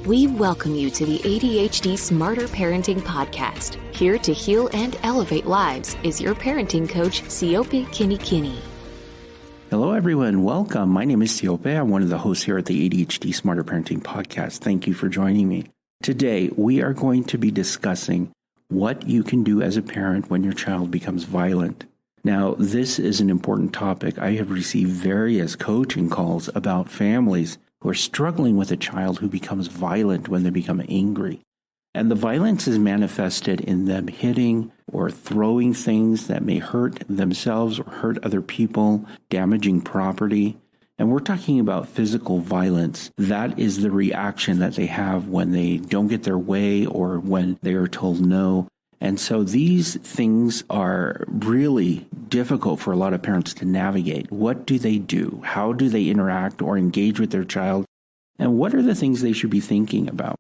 We welcome you to the ADHD Smarter Parenting Podcast. Here to heal and elevate lives is your parenting coach, Siope Kinikini. Hello, everyone. Welcome. My name is Siope. I'm one of the hosts here at the ADHD Smarter Parenting Podcast. Thank you for joining me. Today, we are going to be discussing what you can do as a parent when your child becomes violent. Now, this is an important topic. I have received various coaching calls about families who are struggling with a child who becomes violent when they become angry. And the violence is manifested in them hitting or throwing things that may hurt themselves or hurt other people, damaging property. And we're talking about physical violence. That is the reaction that they have when they don't get their way or when they are told no. And so these things are really difficult for a lot of parents to navigate. What do they do? How do they interact or engage with their child? And what are the things they should be thinking about?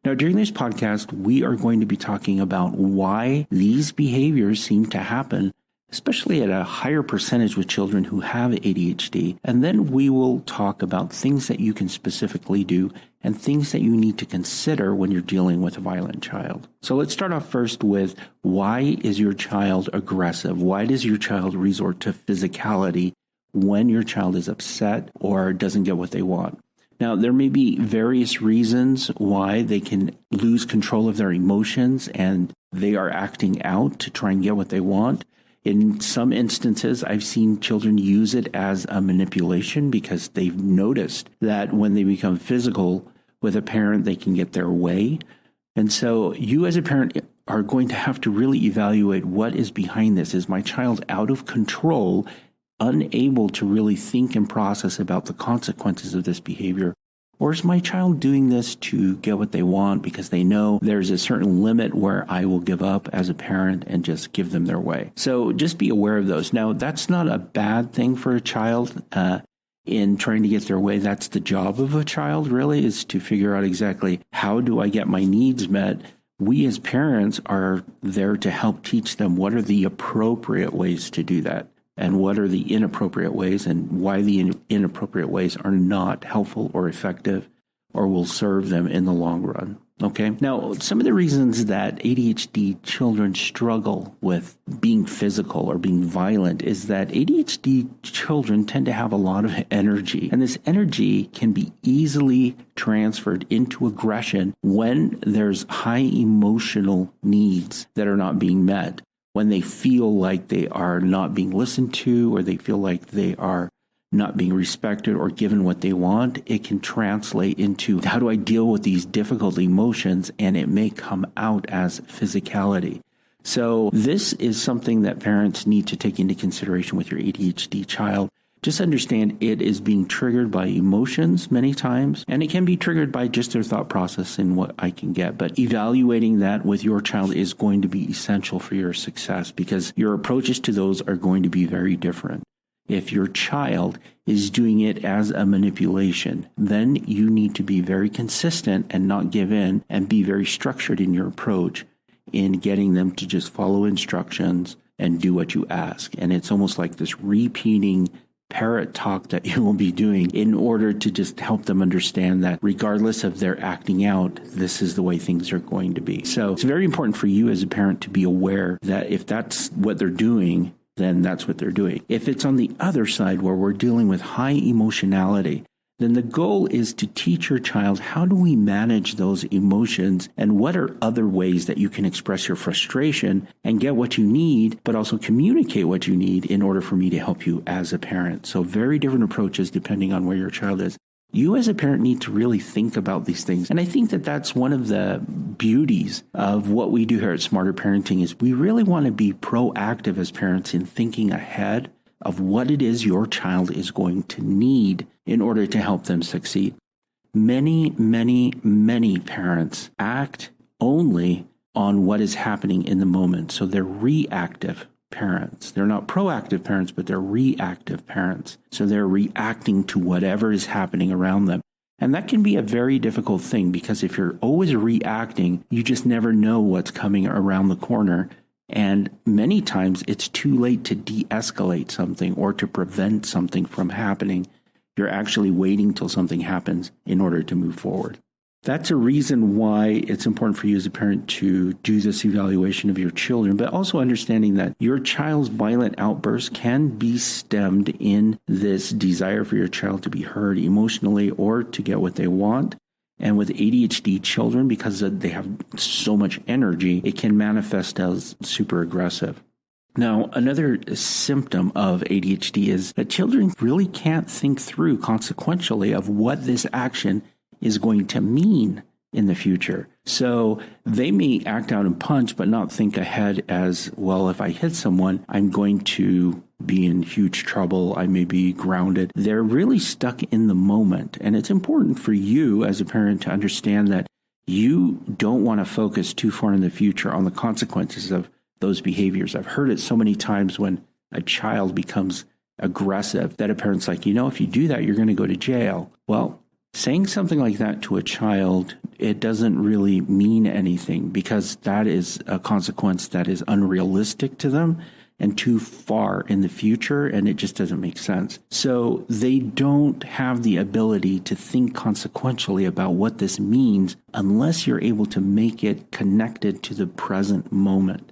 Now, during this podcast, we are going to be talking about why these behaviors seem to happen, especially at a higher percentage with children who have ADHD. And then we will talk about things that you can specifically do and things that you need to consider when you're dealing with a violent child. So let's start off first with, why is your child aggressive? Why does your child resort to physicality when your child is upset or doesn't get what they want? Now, there may be various reasons why they can lose control of their emotions and they are acting out to try and get what they want. In some instances, I've seen children use it as a manipulation because they've noticed that when they become physical with a parent, they can get their way. And so you as a parent are going to have to really evaluate what is behind this. Is my child out of control, unable to really think and process about the consequences of this behavior? Or is my child doing this to get what they want because they know there's a certain limit where I will give up as a parent and just give them their way? So just be aware of those. Now, that's not a bad thing for a child in trying to get their way. That's the job of a child, really, is to figure out exactly how do I get my needs met. We as parents are there to help teach them what are the appropriate ways to do that. And what are the inappropriate ways and why the inappropriate ways are not helpful or effective or will serve them in the long run. Okay. Now, some of the reasons that ADHD children struggle with being physical or being violent is that ADHD children tend to have a lot of energy, and this energy can be easily transferred into aggression when there's high emotional needs that are not being met. When they feel like they are not being listened to or they feel like they are not being respected or given what they want, it can translate into, how do I deal with these difficult emotions? And it may come out as physicality. So this is something that parents need to take into consideration with your ADHD child. Just understand it is being triggered by emotions many times, and it can be triggered by just their thought process and what I can get. But evaluating that with your child is going to be essential for your success because your approaches to those are going to be very different. If your child is doing it as a manipulation, then you need to be very consistent and not give in and be very structured in your approach in getting them to just follow instructions and do what you ask. And it's almost like this repeating parrot talk that you will be doing in order to just help them understand that regardless of their acting out, this is the way things are going to be. So it's very important for you as a parent to be aware that if that's what they're doing, then that's what they're doing. If it's on the other side where we're dealing with high emotionality, then the goal is to teach your child, how do we manage those emotions and what are other ways that you can express your frustration and get what you need, but also communicate what you need in order for me to help you as a parent. So very different approaches depending on where your child is. You as a parent need to really think about these things. And I think that that's one of the beauties of what we do here at Smarter Parenting is we really want to be proactive as parents in thinking ahead of what it is your child is going to need in order to help them succeed. Many parents act only on what is happening in the moment. So they're reactive parents. They're not proactive parents, but they're reactive parents. So they're reacting to whatever is happening around them. And that can be a very difficult thing because if you're always reacting, you just never know what's coming around the corner. And many times it's too late to de-escalate something or to prevent something from happening. You're actually waiting till something happens in order to move forward. That's a reason why it's important for you as a parent to do this evaluation of your children, but also understanding that your child's violent outbursts can be stemmed in this desire for your child to be heard emotionally or to get what they want. And with ADHD children, because they have so much energy, it can manifest as super aggressive. Now, another symptom of ADHD is that children really can't think through consequentially of what this action is going to mean in the future. So they may act out and punch, but not think ahead as, well, if I hit someone, I'm going to be in huge trouble. I may be grounded. They're really stuck in the moment. And it's important for you as a parent to understand that you don't want to focus too far in the future on the consequences of those behaviors. I've heard it so many times when a child becomes aggressive that a parent's like, if you do that, you're going to go to jail. Well, saying something like that to a child, it doesn't really mean anything because that is a consequence that is unrealistic to them and too far in the future, and it just doesn't make sense. So they don't have the ability to think consequentially about what this means unless you're able to make it connected to the present moment.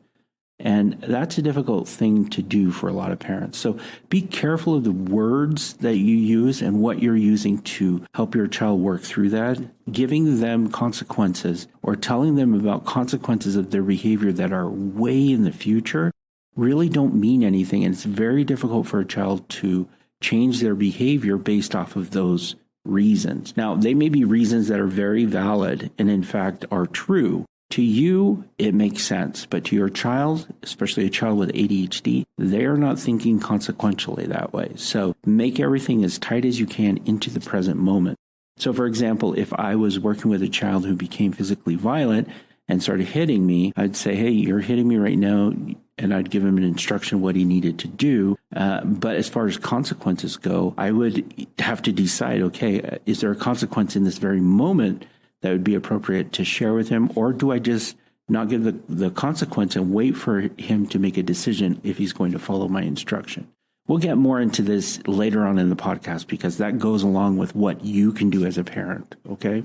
And that's a difficult thing to do for a lot of parents. So be careful of the words that you use and what you're using to help your child work through that. Giving them consequences or telling them about consequences of their behavior that are way in the future really don't mean anything. And it's very difficult for a child to change their behavior based off of those reasons. Now, they may be reasons that are very valid and in fact are true. To you, it makes sense, but to your child, especially a child with ADHD, they are not thinking consequentially that way. So make everything as tight as you can into the present moment. So for example, if I was working with a child who became physically violent and started hitting me, I'd say, hey, you're hitting me right now, and I'd give him an instruction what he needed to do. But as far as consequences go, I would have to decide, okay, is there a consequence in this very moment that would be appropriate to share with him, or do I just not give the consequence and wait for him to make a decision if he's going to follow my instruction? We'll get more into this later on in the podcast because that goes along with what you can do as a parent, okay?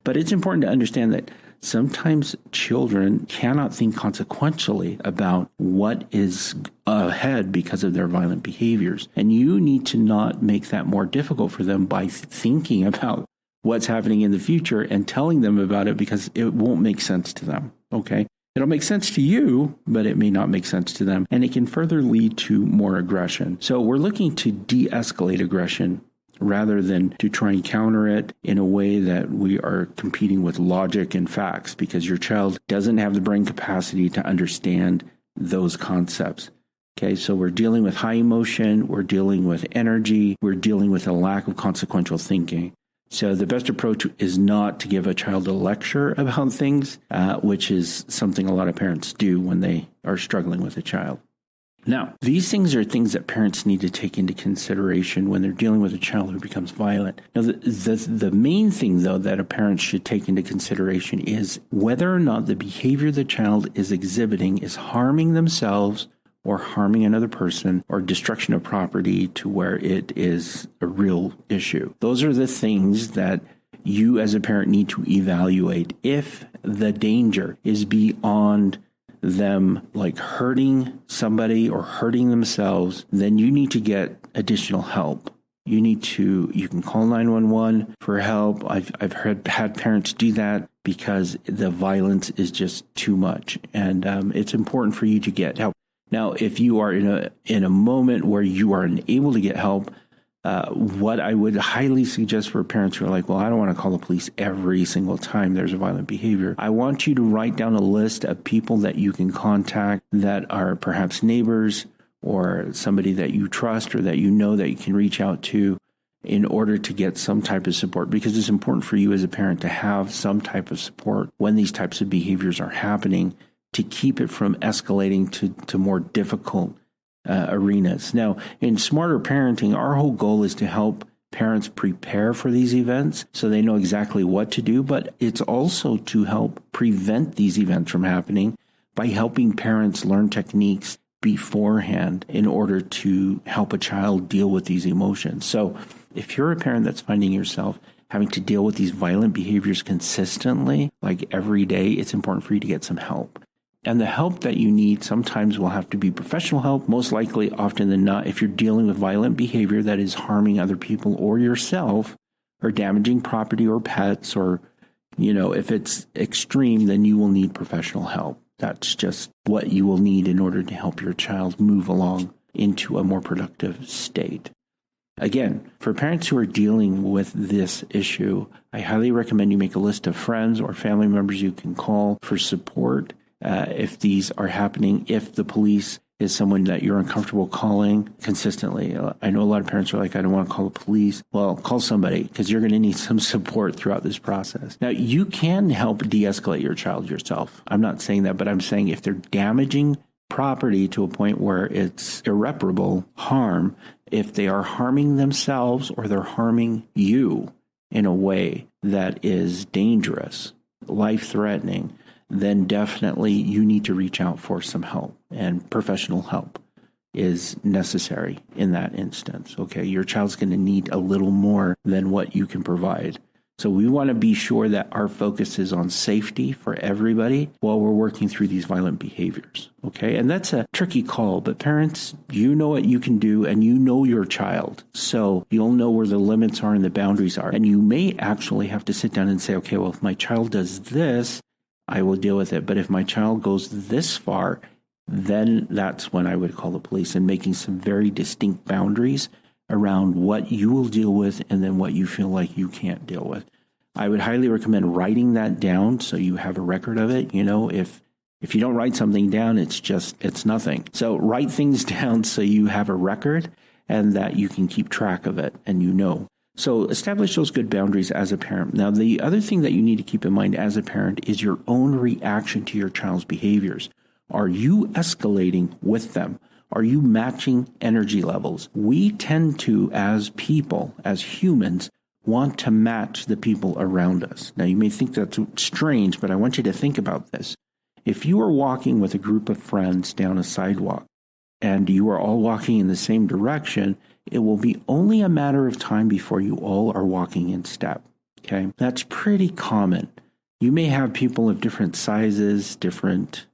But it's important to understand that sometimes children cannot think consequentially about what is ahead because of their violent behaviors. And you need to not make that more difficult for them by thinking about what's happening in the future and telling them about it because it won't make sense to them, okay? It'll make sense to you, but it may not make sense to them, and it can further lead to more aggression. So we're looking to de-escalate aggression rather than to try and counter it in a way that we are competing with logic and facts because your child doesn't have the brain capacity to understand those concepts. Okay, so we're dealing with high emotion, we're dealing with energy, we're dealing with a lack of consequential thinking. So the best approach is not to give a child a lecture about things, which is something a lot of parents do when they are struggling with a child. Now, these things are things that parents need to take into consideration when they're dealing with a child who becomes violent. Now, the main thing, though, that a parent should take into consideration is whether or not the behavior the child is exhibiting is harming themselves or harming another person, or destruction of property to where it is a real issue. Those are the things that you as a parent need to evaluate. If the danger is beyond them like hurting somebody or hurting themselves, then you need to get additional help. You can call 911 for help. I've had parents do that because the violence is just too much. And it's important for you to get help. Now, if you are in a moment where you are unable to get help, what I would highly suggest for parents who are like, well, I don't want to call the police every single time there's a violent behavior. I want you to write down a list of people that you can contact that are perhaps neighbors or somebody that you trust or that you know that you can reach out to in order to get some type of support, because it's important for you as a parent to have some type of support when these types of behaviors are happening, to keep it from escalating to more difficult arenas. Now, in Smarter Parenting, our whole goal is to help parents prepare for these events so they know exactly what to do, but it's also to help prevent these events from happening by helping parents learn techniques beforehand in order to help a child deal with these emotions. So if you're a parent that's finding yourself having to deal with these violent behaviors consistently, like every day, it's important for you to get some help. And the help that you need sometimes will have to be professional help, most likely, often than not, if you're dealing with violent behavior that is harming other people or yourself, or damaging property or pets, or, if it's extreme, then you will need professional help. That's just what you will need in order to help your child move along into a more productive state. Again, for parents who are dealing with this issue, I highly recommend you make a list of friends or family members you can call for support if these are happening, if the police is someone that you're uncomfortable calling consistently. I know a lot of parents are like, I don't want to call the police. Well, call somebody, because you're going to need some support throughout this process. Now, you can help de-escalate your child yourself. I'm not saying that, but I'm saying if they're damaging property to a point where it's irreparable harm, if they are harming themselves or they're harming you in a way that is dangerous, life-threatening, then definitely you need to reach out for some help, and professional help is necessary in that instance. Okay, your child's going to need a little more than what you can provide. So we want to be sure that our focus is on safety for everybody while we're working through these violent behaviors. Okay, and that's a tricky call, but parents, you know what you can do, and you know your child. So you'll know where the limits are and the boundaries are. And you may actually have to sit down and say, okay, well, if my child does this, I will deal with it. But if my child goes this far, then that's when I would call the police, and making some very distinct boundaries around what you will deal with and then what you feel like you can't deal with. I would highly recommend writing that down so you have a record of it. If you don't write something down, it's nothing. So write things down so you have a record and that you can keep track of it and. So establish those good boundaries as a parent. Now, the other thing that you need to keep in mind as a parent is your own reaction to your child's behaviors. Are you escalating with them? Are you matching energy levels? We tend to, as people, as humans, want to match the people around us. Now, you may think that's strange, but I want you to think about this. If you are walking with a group of friends down a sidewalk and you are all walking in the same direction, it will be only a matter of time before you all are walking in step. Okay, that's pretty common. You may have people of different sizes, different,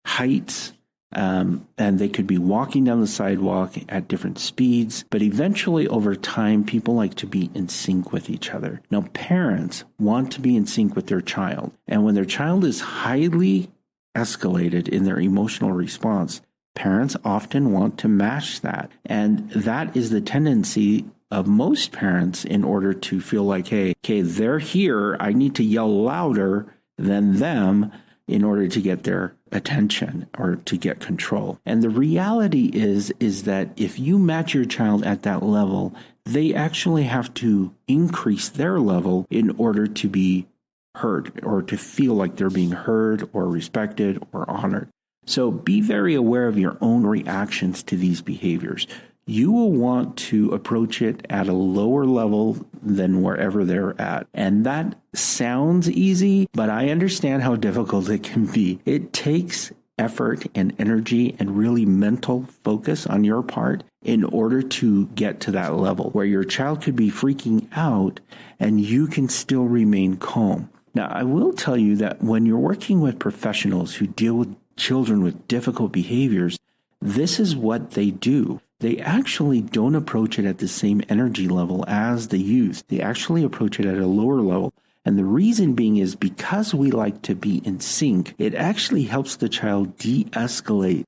heights, and they could be walking down the sidewalk at different speeds, but eventually over time, people like to be in sync with each other. Now, parents want to be in sync with their child, and when their child is highly escalated in their emotional response, parents often want to match that. And that is the tendency of most parents in order to feel like, hey, okay, they're here, I need to yell louder than them in order to get their attention or to get control. And the reality is that if you match your child at that level, they actually have to increase their level in order to be heard or to feel like they're being heard or respected or honored. So be very aware of your own reactions to these behaviors. You will want to approach it at a lower level than wherever they're at. And that sounds easy, but I understand how difficult it can be. It takes effort and energy and really mental focus on your part in order to get to that level where your child could be freaking out and you can still remain calm. Now, I will tell you that when you're working with professionals who deal with children with difficult behaviors, this is what they do. They actually don't approach it at the same energy level as the youth. They actually approach it at a lower level. And the reason being is because we like to be in sync, it actually helps the child de-escalate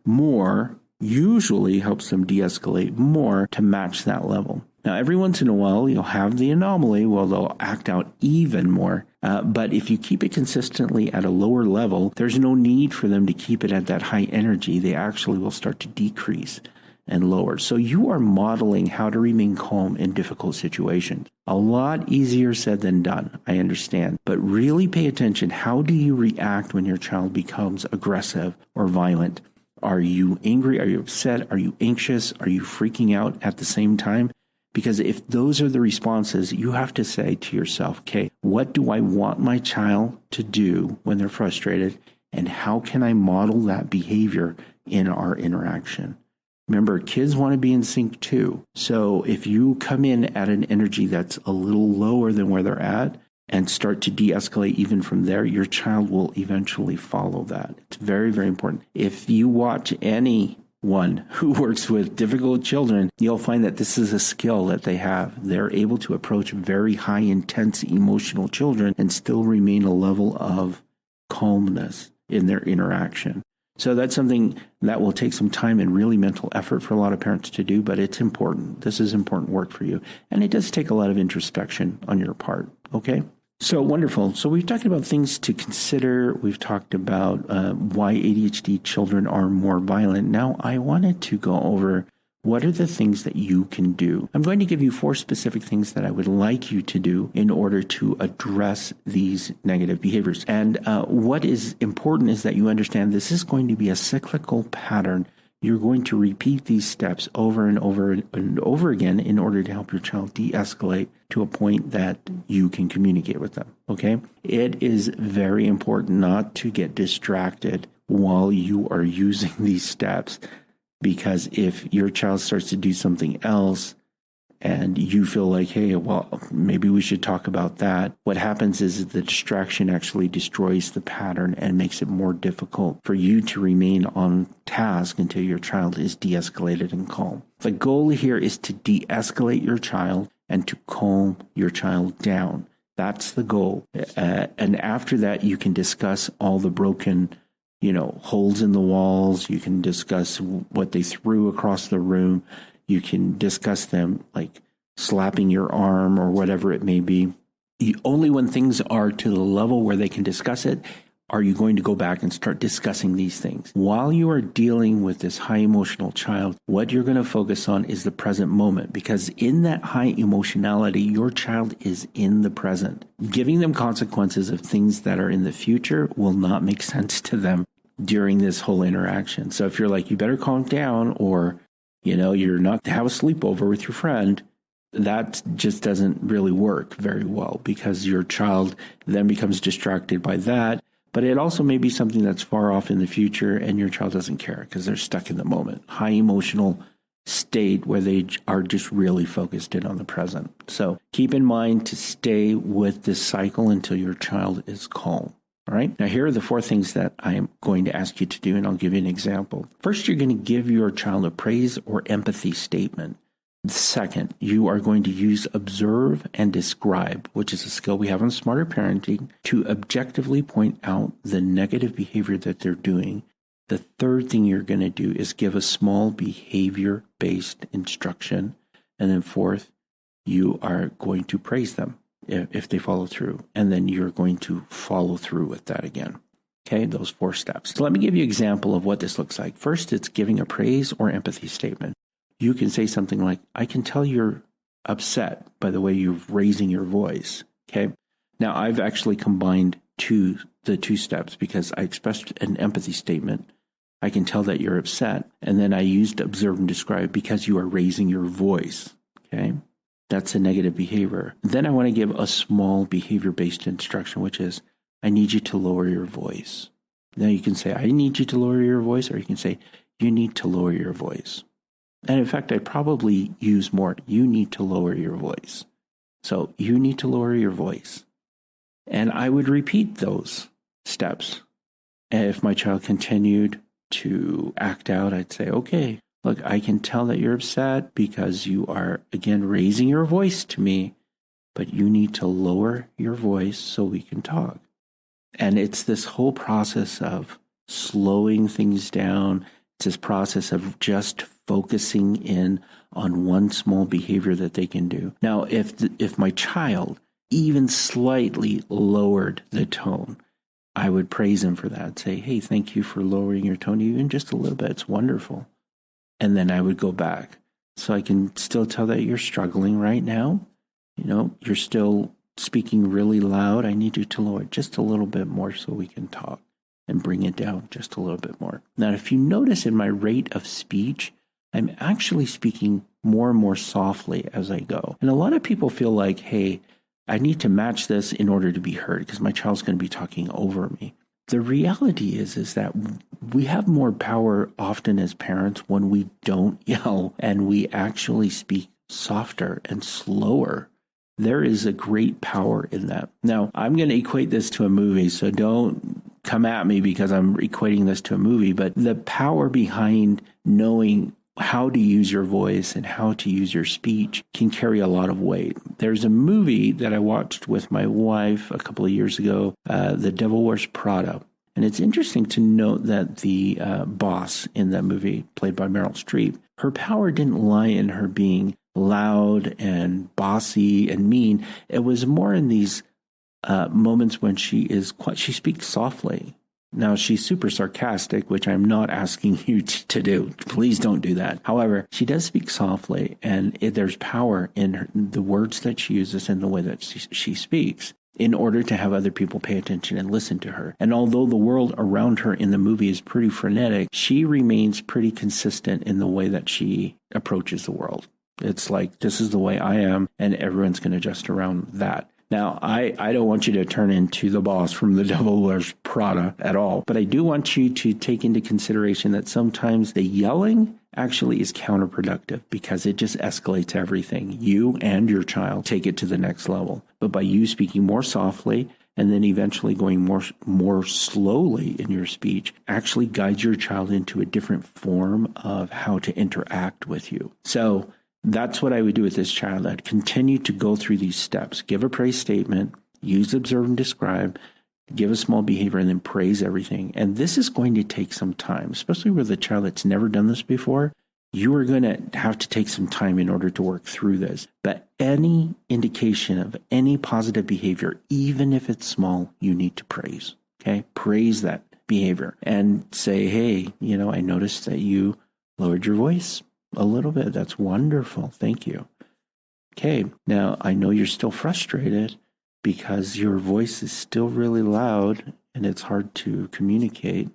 more, usually helps them de-escalate more to match that level. Now, every once in a while, you'll have the anomaly where they'll act out even more. But if you keep it consistently at a lower level, there's no need for them to keep it at that high energy. They actually will start to decrease and lower. So you are modeling how to remain calm in difficult situations. A lot easier said than done, I understand. But really pay attention. How do you react when your child becomes aggressive or violent? Are you angry? Are you upset? Are you anxious? Are you freaking out at the same time? Because if those are the responses, you have to say to yourself, okay, what do I want my child to do when they're frustrated? And how can I model that behavior in our interaction? Remember, kids want to be in sync too. So if you come in at an energy that's a little lower than where they're at and start to de-escalate even from there, your child will eventually follow that. It's very, very important. If you watch anyone who works with difficult children, you'll find that this is a skill that they have. They're able to approach very high, intense, emotional children and still remain a level of calmness in their interaction. So that's something that will take some time and really mental effort for a lot of parents to do, but it's important. This is important work for you. And it does take a lot of introspection on your part. Okay? So wonderful. So we've talked about things to consider. We've talked about why ADHD children are more violent. Now I wanted to go over what are the things that you can do. I'm going to give you 4 specific things that I would like you to do in order to address these negative behaviors. And what is important is that you understand this is going to be a cyclical pattern. You're going to repeat these steps over and over and over again in order to help your child de-escalate to a point that you can communicate with them, okay? It is very important not to get distracted while you are using these steps, because if your child starts to do something else and you feel like, hey, well, maybe we should talk about that, what happens is the distraction actually destroys the pattern and makes it more difficult for you to remain on task until your child is de-escalated and calm. The goal here is to de-escalate your child and to calm your child down. That's the goal. And after that, you can discuss all the broken holes in the walls. You can discuss what they threw across the room. You can discuss them like slapping your arm or whatever it may be. Only when things are to the level where they can discuss it are you going to go back and start discussing these things. While you are dealing with this high emotional child, what you're going to focus on is the present moment, because in that high emotionality, your child is in the present. Giving them consequences of things that are in the future will not make sense to them during this whole interaction. So if you're like, you better calm down, or you're not to have a sleepover with your friend, that just doesn't really work very well, because your child then becomes distracted by that. But it also may be something that's far off in the future and your child doesn't care because they're stuck in the moment. High emotional state where they are just really focused in on the present. So keep in mind to stay with this cycle until your child is calm. All right. Now, here are the 4 things that I am going to ask you to do, and I'll give you an example. First, you're going to give your child a praise or empathy statement. Second, you are going to use observe and describe, which is a skill we have on Smarter Parenting, to objectively point out the negative behavior that they're doing. The third thing you're going to do is give a small behavior-based instruction. And then fourth, you are going to praise them if they follow through. And then you're going to follow through with that again. Okay, those 4 steps. So let me give you an example of what this looks like. First, it's giving a praise or empathy statement. You can say something like, I can tell you're upset by the way you're raising your voice. Okay. Now, I've actually combined the two steps because I expressed an empathy statement. I can tell that you're upset. And then I used observe and describe because you are raising your voice. Okay. That's a negative behavior. Then I want to give a small behavior-based instruction, which is, I need you to lower your voice. Now you can say, I need you to lower your voice, or you can say, you need to lower your voice. And in fact, I probably use more, you need to lower your voice. So you need to lower your voice. And I would repeat those steps. And if my child continued to act out, I'd say, okay, look, I can tell that you're upset because you are, again, raising your voice to me, but you need to lower your voice so we can talk. And it's this whole process of slowing things down. It's this process of just focusing in on one small behavior that they can do. Now, if my child even slightly lowered the tone, I would praise him for that. Say, hey, thank you for lowering your tone even just a little bit. It's wonderful. And then I would go back. So I can still tell that you're struggling right now. You're still speaking really loud. I need you to lower it just a little bit more so we can talk, and bring it down just a little bit more. Now, if you notice in my rate of speech, I'm actually speaking more and more softly as I go. And a lot of people feel like, hey, I need to match this in order to be heard because my child's going to be talking over me. the reality is that we have more power often as parents when we don't yell and we actually speak softer and slower. There is a great power in that. Now, I'm going to equate this to a movie, so don't come at me because I'm equating this to a movie, but the power behind knowing how to use your voice and how to use your speech can carry a lot of weight. There's a movie that I watched with my wife a couple of years ago, The Devil Wears Prada. And it's interesting to note that the boss in that movie, played by Meryl Streep, her power didn't lie in her being loud and bossy and mean. It was more in these moments when she speaks softly. Now, she's super sarcastic, which I'm not asking you to do. Please don't do that. However, she does speak softly, and there's power in the words that she uses and the way that she speaks in order to have other people pay attention and listen to her. And although the world around her in the movie is pretty frenetic, she remains pretty consistent in the way that she approaches the world. It's like, this is the way I am, and everyone's going to adjust around that. Now, I don't want you to turn into the boss from The Devil Wears Prada at all, but I do want you to take into consideration that sometimes the yelling actually is counterproductive because it just escalates everything. You and your child take it to the next level. But by you speaking more softly and then eventually going more slowly in your speech, actually guides your child into a different form of how to interact with you. So that's what I would do with this child. I'd continue to go through these steps. Give a praise statement, use observe and describe, give a small behavior, and then praise everything. And this is going to take some time, especially with a child that's never done this before. You are going to have to take some time in order to work through this. But any indication of any positive behavior, even if it's small, you need to praise. Okay? Praise that behavior and say, hey, I noticed that you lowered your voice a little bit. That's wonderful. Thank you. Okay. Now, I know you're still frustrated because your voice is still really loud and it's hard to communicate.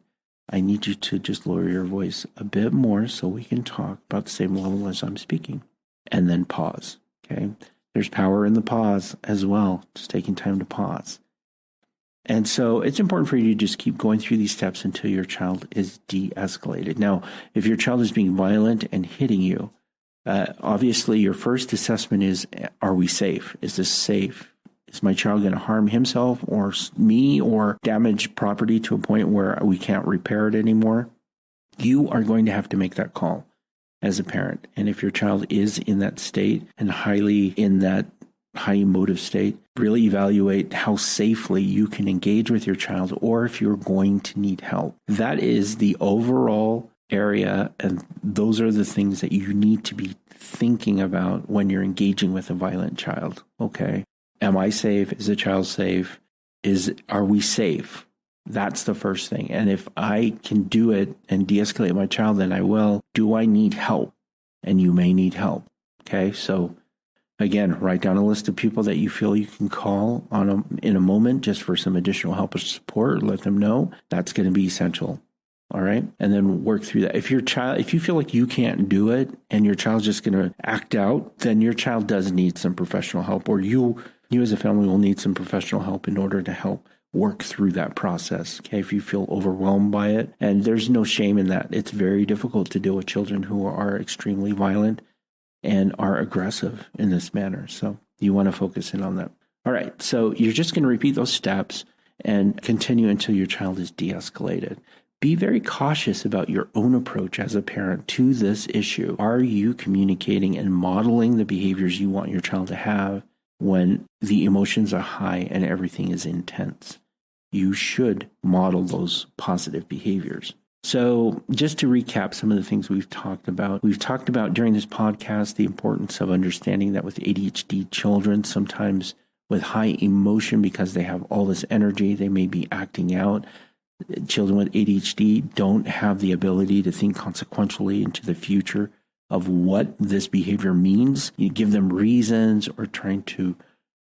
I need you to just lower your voice a bit more so we can talk about the same level as I'm speaking. And then pause. Okay. There's power in the pause as well. Just taking time to pause. And so it's important for you to just keep going through these steps until your child is de-escalated. Now, if your child is being violent and hitting you, obviously your first assessment is, are we safe? Is this safe? Is my child going to harm himself or me or damage property to a point where we can't repair it anymore? You are going to have to make that call as a parent. And if your child is in that state and highly in that high emotive state, really evaluate how safely you can engage with your child or if you're going to need help. That is the overall area, and those are the things that you need to be thinking about when you're engaging with a violent child. Okay, am I safe? Is the child safe? Are we safe? That's the first thing. And if I can do it and de-escalate my child, then I will. Do I need help? And you may need help. Okay, so again, write down a list of people that you feel you can call in a moment just for some additional help or support. Let them know. That's going to be essential. All right. And then work through that. If you feel like you can't do it and your child's just going to act out, then your child does need some professional help, or you as a family will need some professional help in order to help work through that process. Okay. If you feel overwhelmed by it, and there's no shame in that. It's very difficult to deal with children who are extremely violent and are aggressive in this manner. So you want to focus in on that. All right. So you're just going to repeat those steps and continue until your child is de-escalated. Be very cautious about your own approach as a parent to this issue. Are you communicating and modeling the behaviors you want your child to have when the emotions are high and everything is intense? You should model those positive behaviors. So just to recap some of the things we've talked about during this podcast, the importance of understanding that with ADHD children, sometimes with high emotion because they have all this energy, they may be acting out. Children with ADHD don't have the ability to think consequentially into the future of what this behavior means. You give them reasons or trying to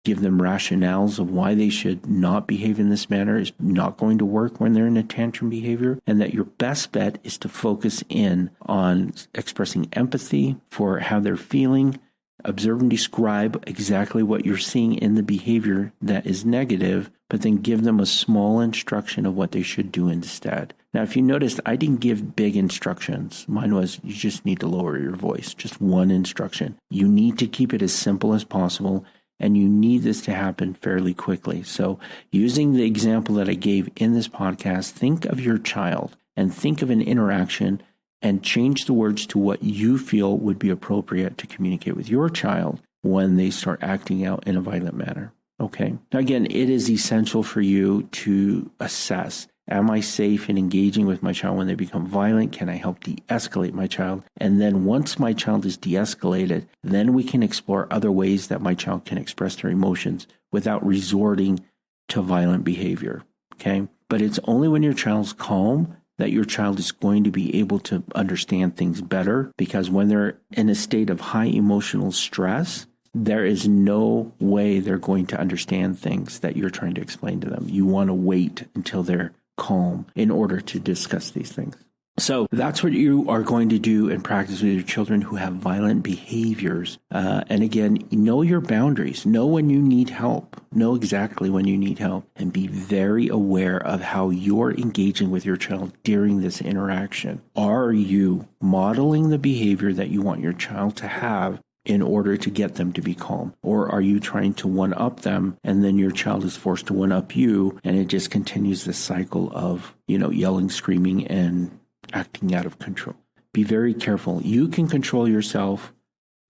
give them rationales of why they should not behave in this manner is not going to work when they're in a tantrum behavior, and that your best bet is to focus in on expressing empathy for how they're feeling Observe and describe exactly what you're seeing in the behavior that is negative, but then give them a small instruction of what they should do instead. Now, if you noticed, I didn't give big instructions. Mine was, you just need to lower your voice. Just one instruction. You need to keep it as simple as possible, and you need this to happen fairly quickly. So using the example that I gave in this podcast, think of your child and think of an interaction and change the words to what you feel would be appropriate to communicate with your child when they start acting out in a violent manner. Okay. Now, again, it is essential for you to assess, am I safe in engaging with my child when they become violent? Can I help de-escalate my child? And then once my child is de-escalated, then we can explore other ways that my child can express their emotions without resorting to violent behavior. Okay. But it's only when your child's calm that your child is going to be able to understand things better, because when they're in a state of high emotional stress, there is no way they're going to understand things that you're trying to explain to them. You want to wait until they're calm in order to discuss these things. So that's what you are going to do in practice with your children who have violent behaviors. And again, know your boundaries. Know when you need help. Know exactly when you need help. And be very aware of how you're engaging with your child during this interaction. Are you modeling the behavior that you want your child to have in order to get them to be calm? Or are you trying to one-up them, and then your child is forced to one-up you, and it just continues this cycle of, yelling, screaming, and acting out of control? Be very careful. You can control yourself,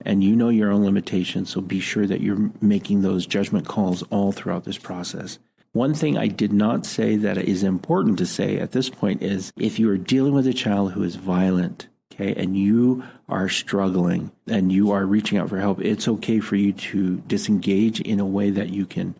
and you know your own limitations, so be sure that you're making those judgment calls all throughout this process. One thing I did not say that is important to say at this point is, if you are dealing with a child who is violent, okay, and you are struggling and you are reaching out for help, it's okay for you to disengage in a way that you can,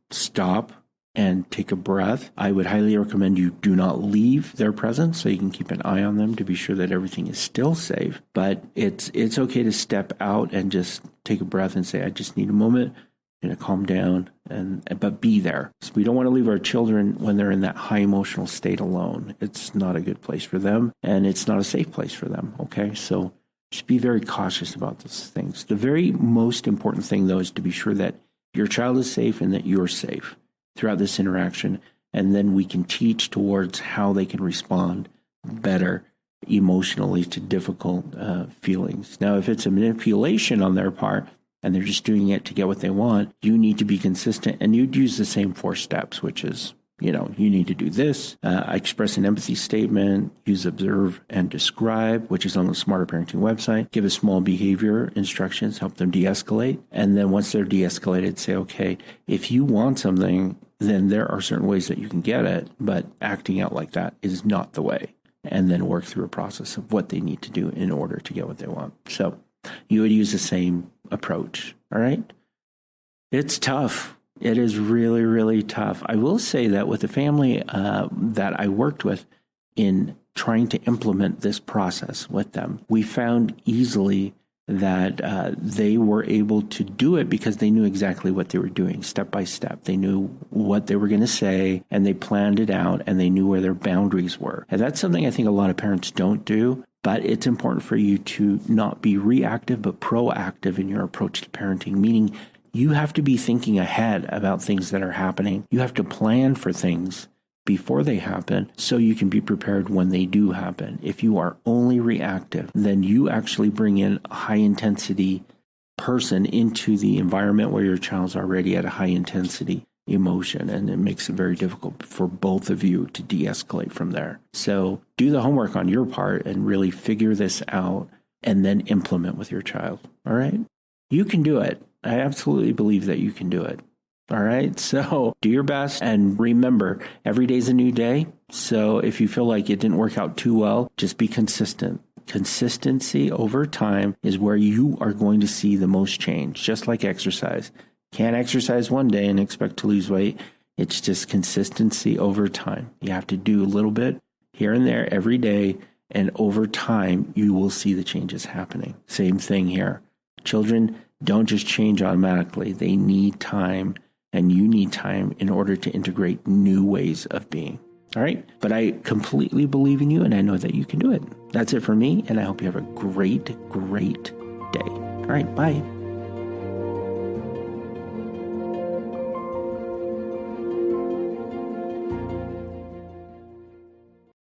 stop and take a breath. I would highly recommend you do not leave their presence, so you can keep an eye on them to be sure that everything is still safe. But it's okay to step out and just take a breath and say, I just need a moment, I'm going to calm down, but be there. So we don't want to leave our children when they're in that high emotional state alone. It's not a good place for them, and it's not a safe place for them. Okay, so just be very cautious about those things. The very most important thing, though, is to be sure that your child is safe and that you're safe throughout this interaction, and then we can teach towards how they can respond better emotionally to difficult feelings. Now, if it's a manipulation on their part and they're just doing it to get what they want, you need to be consistent, and you'd use the same 4 steps, which is, you need to do this, express an empathy statement, use observe and describe, which is on the Smarter Parenting website, give a small behavior instructions, help them de-escalate. And then once they're de-escalated, say, okay, if you want something, then there are certain ways that you can get it, but acting out like that is not the way. And then work through a process of what they need to do in order to get what they want. So you would use the same approach. All right. It's tough. It is really, really tough. I will say that with the family that I worked with in trying to implement this process with them, we found easily that they were able to do it because they knew exactly what they were doing step by step. They knew what they were going to say, and they planned it out, and they knew where their boundaries were. And that's something I think a lot of parents don't do, but it's important for you to not be reactive, but proactive in your approach to parenting, meaning you have to be thinking ahead about things that are happening. You have to plan for things before they happen so you can be prepared when they do happen. If you are only reactive, then you actually bring in a high intensity person into the environment where your child's already at a high intensity emotion, and it makes it very difficult for both of you to de-escalate from there. So do the homework on your part and really figure this out and then implement with your child. All right? You can do it. I absolutely believe that you can do it. All right. So do your best, and remember, every day is a new day. So if you feel like it didn't work out too well, just be consistent. Consistency over time is where you are going to see the most change, just like exercise. Can't exercise one day and expect to lose weight. It's just consistency over time. You have to do a little bit here and there every day, and over time, you will see the changes happening. Same thing here. Children don't just change automatically. They need time, and you need time in order to integrate new ways of being. All right? But I completely believe in you, and I know that you can do it. That's it for me, and I hope you have a great, great day. All right, bye.